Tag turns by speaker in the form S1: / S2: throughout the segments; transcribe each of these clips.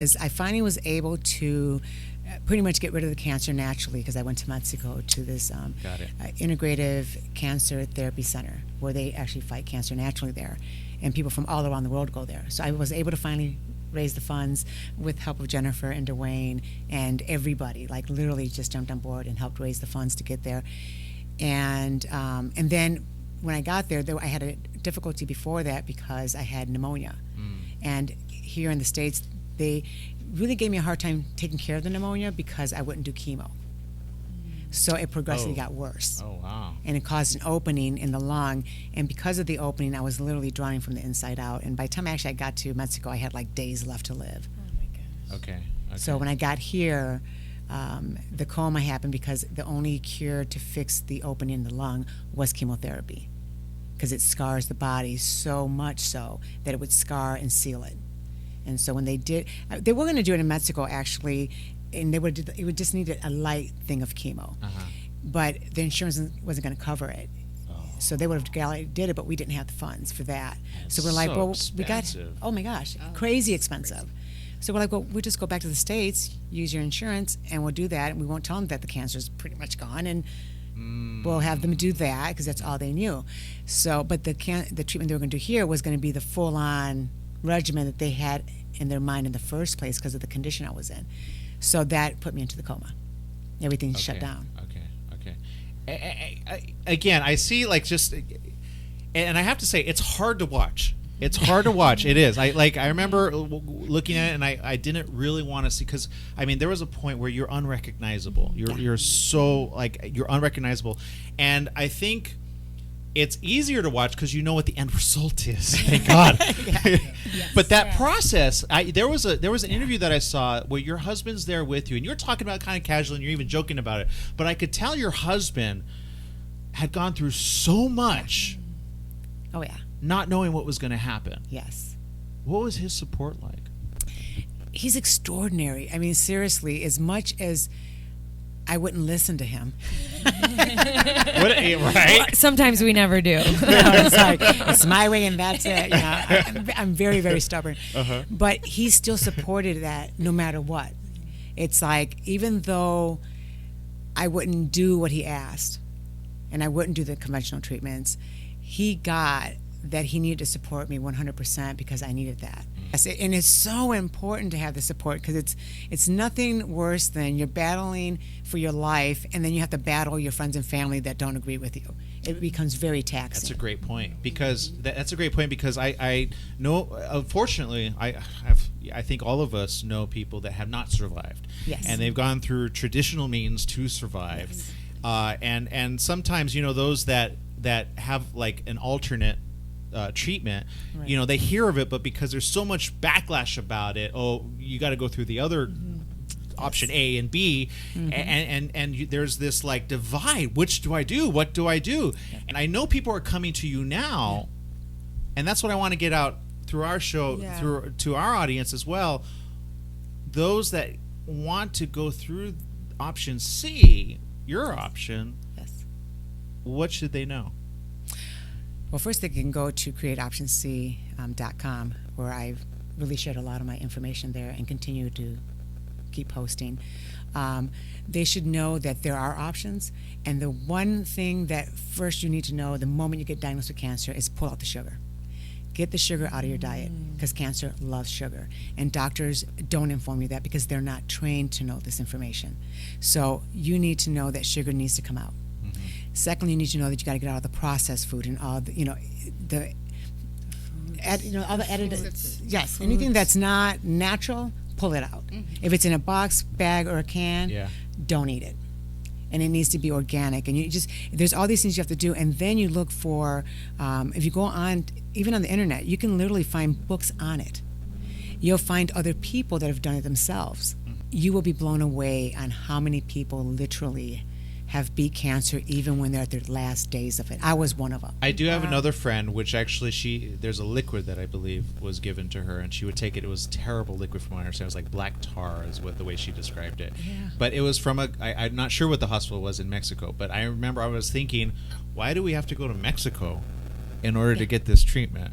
S1: is I finally was able to pretty much get rid of the cancer naturally because I went to Mexico to this integrative cancer therapy center where they actually fight cancer naturally there, and people from all around the world go there. So I was able to finally raise the funds with help of Yeniffer and DeWayne, and everybody like literally just jumped on board and helped raise the funds to get there. And then when I got there, I had a difficulty before that because I had pneumonia, and here in the States they really gave me a hard time taking care of the pneumonia because I wouldn't do chemo. So it progressively got worse.
S2: Oh, wow.
S1: And it caused an opening in the lung. And because of the opening, I was literally drowning from the inside out. And by the time I got to Mexico, I had like days left to live.
S3: Oh my gosh.
S2: Okay.
S1: So when I got here, the coma happened because the only cure to fix the opening in the lung was chemotherapy, because it scars the body so much so that it would scar and seal it. And so when they were going to do it in Mexico actually, and it would just need a light thing of chemo, but the insurance wasn't going to cover it. So they would have did it, but we didn't have the funds for that. So we're like, well,
S2: expensive.
S1: oh my gosh, crazy expensive. So we're like, well, we'll just go back to the States, use your insurance, and we'll do that. And we won't tell them that the cancer is pretty much gone, and we'll have them do that because that's all they knew. So, but the treatment they were going to do here was going to be the full-on regimen that they had in their mind in the first place because of the condition I was in. So that put me into the coma. Everything shut down.
S2: Okay. Again, I see and I have to say, it's hard to watch. It's hard to watch. It is. I remember looking at it, and I didn't really want to see, because I mean there was a point where you're unrecognizable. You're so you're unrecognizable, and I think it's easier to watch because you know what the end result is. Thank God. But that process, there was an interview that I saw where your husband's there with you, and you're talking about it kind of casually, and you're even joking about it. But I could tell your husband had gone through so much.
S1: Oh yeah.
S2: Not knowing what was going to happen.
S1: Yes.
S2: What was his support like?
S1: He's extraordinary. I mean, seriously, as much as I wouldn't listen to him.
S2: Right?
S3: Sometimes we never do.
S1: No, it's like, it's my way and that's it. You know, I'm very, very stubborn. But he still supported that no matter what. It's like, even though I wouldn't do what he asked, and I wouldn't do the conventional treatments, he got that he needed to support me 100% because I needed that. And it's so important to have the support, because it's nothing worse than you're battling for your life and then you have to battle your friends and family that don't agree with you. It becomes very taxing.
S2: That's a great point, because I know, unfortunately, I think all of us know people that have not survived.
S1: Yes.
S2: And they've gone through traditional means to survive. Yes. And sometimes, those that have like an alternate treatment,
S1: right.
S2: They hear of it, but because there's so much backlash about it, you got to go through the other option A and B, and there's this like divide. Which do I do? What do I do? And I know people are coming to you now, and that's what I want to get out through our show, through to our audience as well. Those that want to go through option C, your option, what should they know?
S1: Well, first they can go to createoptionc.com, where I've really shared a lot of my information there and continue to keep posting. They should know that there are options, and the one thing that first you need to know the moment you get diagnosed with cancer is pull out the sugar. Get the sugar out of your diet, because cancer loves sugar, and doctors don't inform you that because they're not trained to know this information. So you need to know that sugar needs to come out. Secondly, you need to know that you got to get out of the processed food and all the, all the edited. Yes, anything that's not natural, pull it out. If it's in a box, bag, or a can, don't eat it. And it needs to be organic. And there's all these things you have to do. And then you look for, if you go on, even on the internet, you can literally find books on it. You'll find other people that have done it themselves. You will be blown away on how many people literally have beat cancer even when they're at their last days of it. I was one of them.
S2: I do have another friend, which actually there's a liquid that I believe was given to her, and she would take it. It was terrible liquid from what I understand. It was like black tar is the way she described it.
S1: Yeah.
S2: But it was from I'm not sure what the hospital was in Mexico, but I remember I was thinking, why do we have to go to Mexico in order to get this treatment?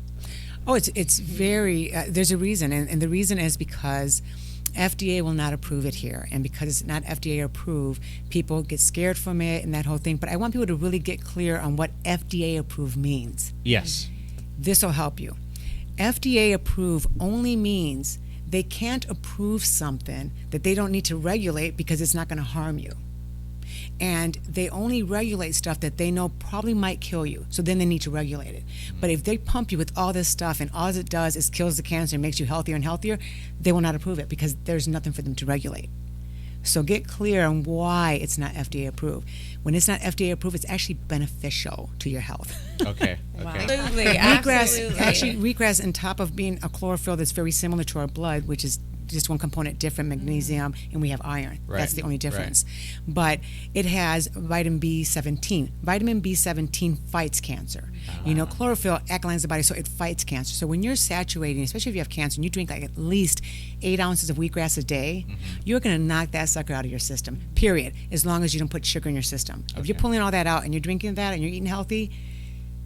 S1: Oh, it's very, there's a reason, and the reason is because FDA will not approve it here. And because it's not FDA approved, people get scared from it and that whole thing. But I want people to really get clear on what FDA approved means.
S2: Yes.
S1: This will help you. FDA approved only means they can't approve something that they don't need to regulate because it's not going to harm you. And they only regulate stuff that they know probably might kill you. So then they need to regulate it. But if they pump you with all this stuff and all it does is kills the cancer and makes you healthier and healthier, they will not approve it because there's nothing for them to regulate. So get clear on why it's not FDA approved. When it's not FDA approved, it's actually beneficial to your health.
S2: Okay.
S3: Wow.
S2: Okay.
S3: Absolutely.
S1: Wheatgrass, on top of being a chlorophyll that's very similar to our blood, which is just one component different, magnesium, and we have iron.
S2: Right.
S1: That's the only difference. But it has vitamin B17. Vitamin B17 fights cancer. You know, chlorophyll alkalines the body, so it fights cancer. So when you're saturating, especially if you have cancer, and you drink like at least 8 ounces of wheatgrass a day, you're going to knock that sucker out of your system, period, as long as you don't put sugar in your system. If you're pulling all that out and you're drinking that and you're eating healthy,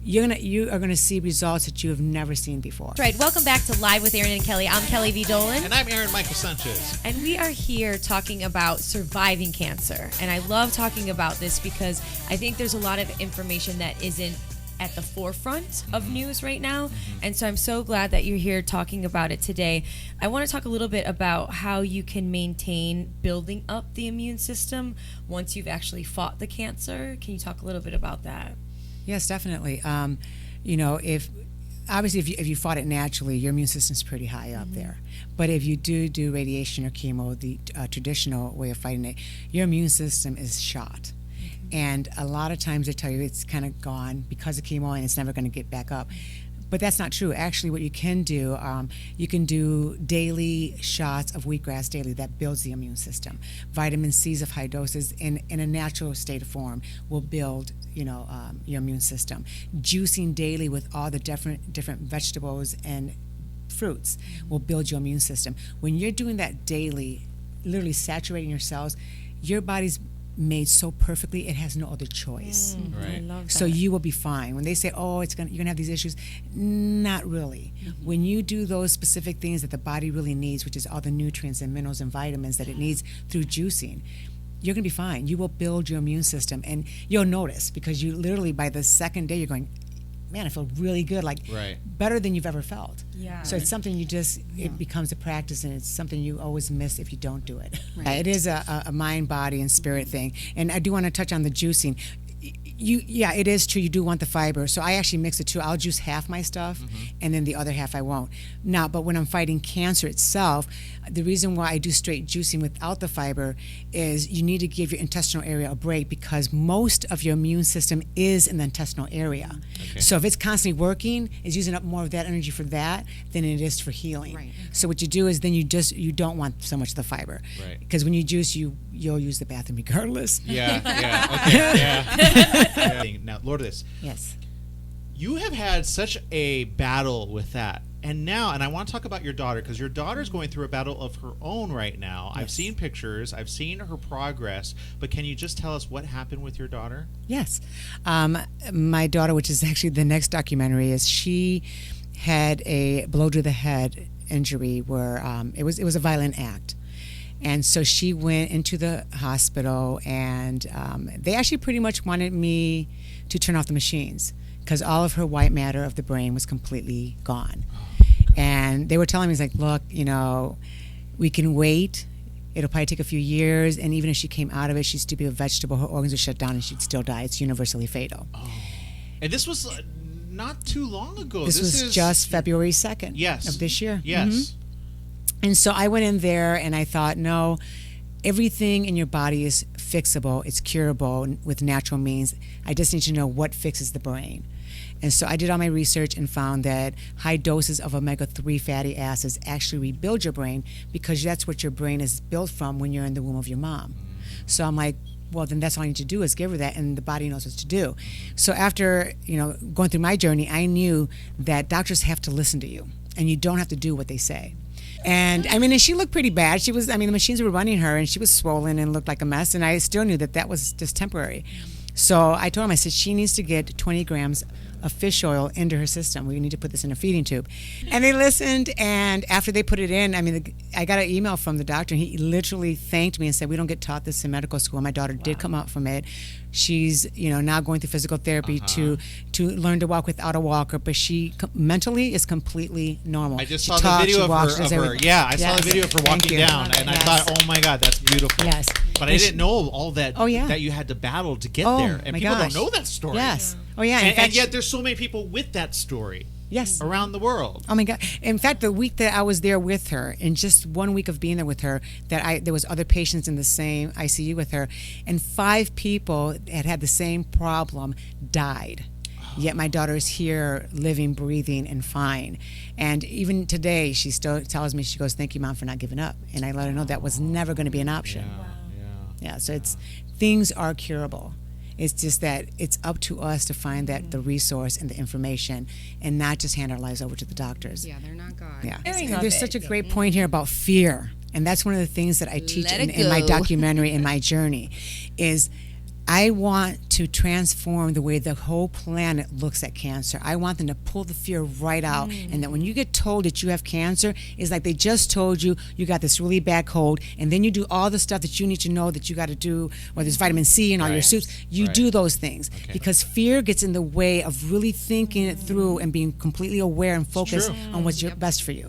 S1: you are gonna see results that you have never seen before.
S4: That's right. Welcome back to Live with Aaron and Kelly. I'm Kelly V. Dolan.
S2: And I'm Aaron Michael Sanchez.
S4: And we are here talking about surviving cancer. And I love talking about this because I think there's a lot of information that isn't at the forefront of news right now. And so I'm so glad that you're here talking about it today. I want to talk a little bit about how you can maintain building up the immune system once you've actually fought the cancer. Can you talk a little bit about that?
S1: Yes, definitely. You know, if you fought it naturally, your immune system's pretty high up there. But if you do radiation or chemo, the traditional way of fighting it, your immune system is shot. And a lot of times they tell you it's kind of gone because of chemo and it's never going to get back up. But that's not true. Actually, what you can do daily shots of wheatgrass daily. That builds the immune system. Vitamin C's of high doses in a natural state of form will build, your immune system. Juicing daily with all the different vegetables and fruits will build your immune system. When you're doing that daily, literally saturating your cells, your body's made so perfectly it has no other choice.
S2: Right.
S4: I love that.
S1: So you will be fine. When they say, "Oh, you're gonna have these issues," not really. When you do those specific things that the body really needs, which is all the nutrients and minerals and vitamins that it needs through juicing, you're gonna be fine. You will build your immune system, and you'll notice because you literally by the second day you're going, "Man, I feel really good, like better than you've ever felt."
S4: Yeah.
S1: So it's something it becomes a practice, and it's something you always miss if you don't do it. It is a mind, body, and spirit thing. And I do want to touch on the juicing. It is true. You do want the fiber. So I actually mix the two. I'll juice half my stuff, and then the other half I won't. Now, but when I'm fighting cancer itself, the reason why I do straight juicing without the fiber is you need to give your intestinal area a break because most of your immune system is in the intestinal area.
S2: Okay.
S1: So if it's constantly working, it's using up more of that energy for that than it is for healing.
S3: Right.
S1: So what you do is then you don't want so much of the fiber.
S2: Right.
S1: Because when you juice, you'll use the bathroom regardless.
S2: Yeah. Okay. Yeah. Now, Lourdes,
S1: Yes.
S2: you have had such a battle with that. And I want to talk about your daughter because your daughter's going through a battle of her own right now. I've seen pictures, I've seen her progress, but can you just tell us what happened with your daughter?
S1: Yes. My daughter, which is actually the next documentary, is she had a blow to the head injury where it was a violent act. And so she went into the hospital, and they actually pretty much wanted me to turn off the machines because all of her white matter of the brain was completely gone. And they were telling me, it's like, look, we can wait. It'll probably take a few years, and even if she came out of it, she'd still be a vegetable. Her organs would shut down, and she'd still die. It's universally fatal.
S2: Oh. And this was not too long ago.
S1: This was just February 2nd of this year.
S2: Yes.
S1: And so I went in there and I thought, no, everything in your body is fixable. It's curable with natural means. I just need to know what fixes the brain. And so I did all my research and found that high doses of omega-3 fatty acids actually rebuild your brain because that's what your brain is built from when you're in the womb of your mom. So I'm like, well, then that's all I need to do is give her that, and the body knows what to do. So after going through my journey, I knew that doctors have to listen to you, and you don't have to do what they say. And and she looked pretty bad. She was, the machines were running her, and she was swollen and looked like a mess. And I still knew that was just temporary. So I told him, I said, she needs to get 20 grams of fish oil into her system. We need to put this in a feeding tube. And they listened, and after they put it in, I mean, I got an email from the doctor, and he literally thanked me and said, we don't get taught this in medical school. My daughter did come out from it. She's, now going through physical therapy to learn to walk without a walker, but she mentally is completely normal.
S2: I just
S1: She
S2: saw the
S1: talks,
S2: video
S1: she
S2: of
S1: walks,
S2: her.
S1: does everything.
S2: Yeah, I saw
S1: Yes.
S2: the video of her
S1: Thank
S2: walking
S1: you.
S2: down, and I
S1: Yes.
S2: thought, oh my God, that's beautiful.
S1: Yes.
S2: But I
S1: And
S2: didn't know all that.
S1: Oh, yeah.
S2: That you had to battle to get
S1: Oh,
S2: there, and
S1: my
S2: people
S1: gosh.
S2: don't know that story.
S1: Yes. Oh, yeah. In
S2: And,
S1: fact,
S2: yet there's so many people with that story.
S1: Yes.
S2: Around the world.
S1: Oh my God! In fact, the week that I was there with her, in just 1 week of being there with her, there was other patients in the same ICU with her, and 5 people that had the same problem died. Yet my daughter is here, living, breathing, and fine. And even today, she still tells me, she goes, "Thank you, Mom, for not giving up." And I let her know that was never going to be an option. Yeah. So things are curable. It's just that it's up to us to find that the resource and the information, and not just hand our lives over to the doctors.
S5: Yeah, they're not God.
S1: Yeah.
S4: Caring
S1: And
S4: of
S1: there's
S4: it.
S1: such a great point here about fear, and that's one of the things that I teach
S5: Let
S1: in,
S5: it
S1: in my
S5: go.
S1: documentary, in my journey, is I want to transform the way the whole planet looks at cancer. I want them to pull the fear right out, and that when you get told that you have cancer, it's like they just told you got this really bad cold, and then you do all the stuff that you need to know that you got to do, or there's vitamin C and all your
S2: Right.
S1: suits. You
S2: Right.
S1: do those things
S2: Okay.
S1: because fear gets in the way of really thinking it through and being completely aware and focused
S2: true.
S1: on what's best for you.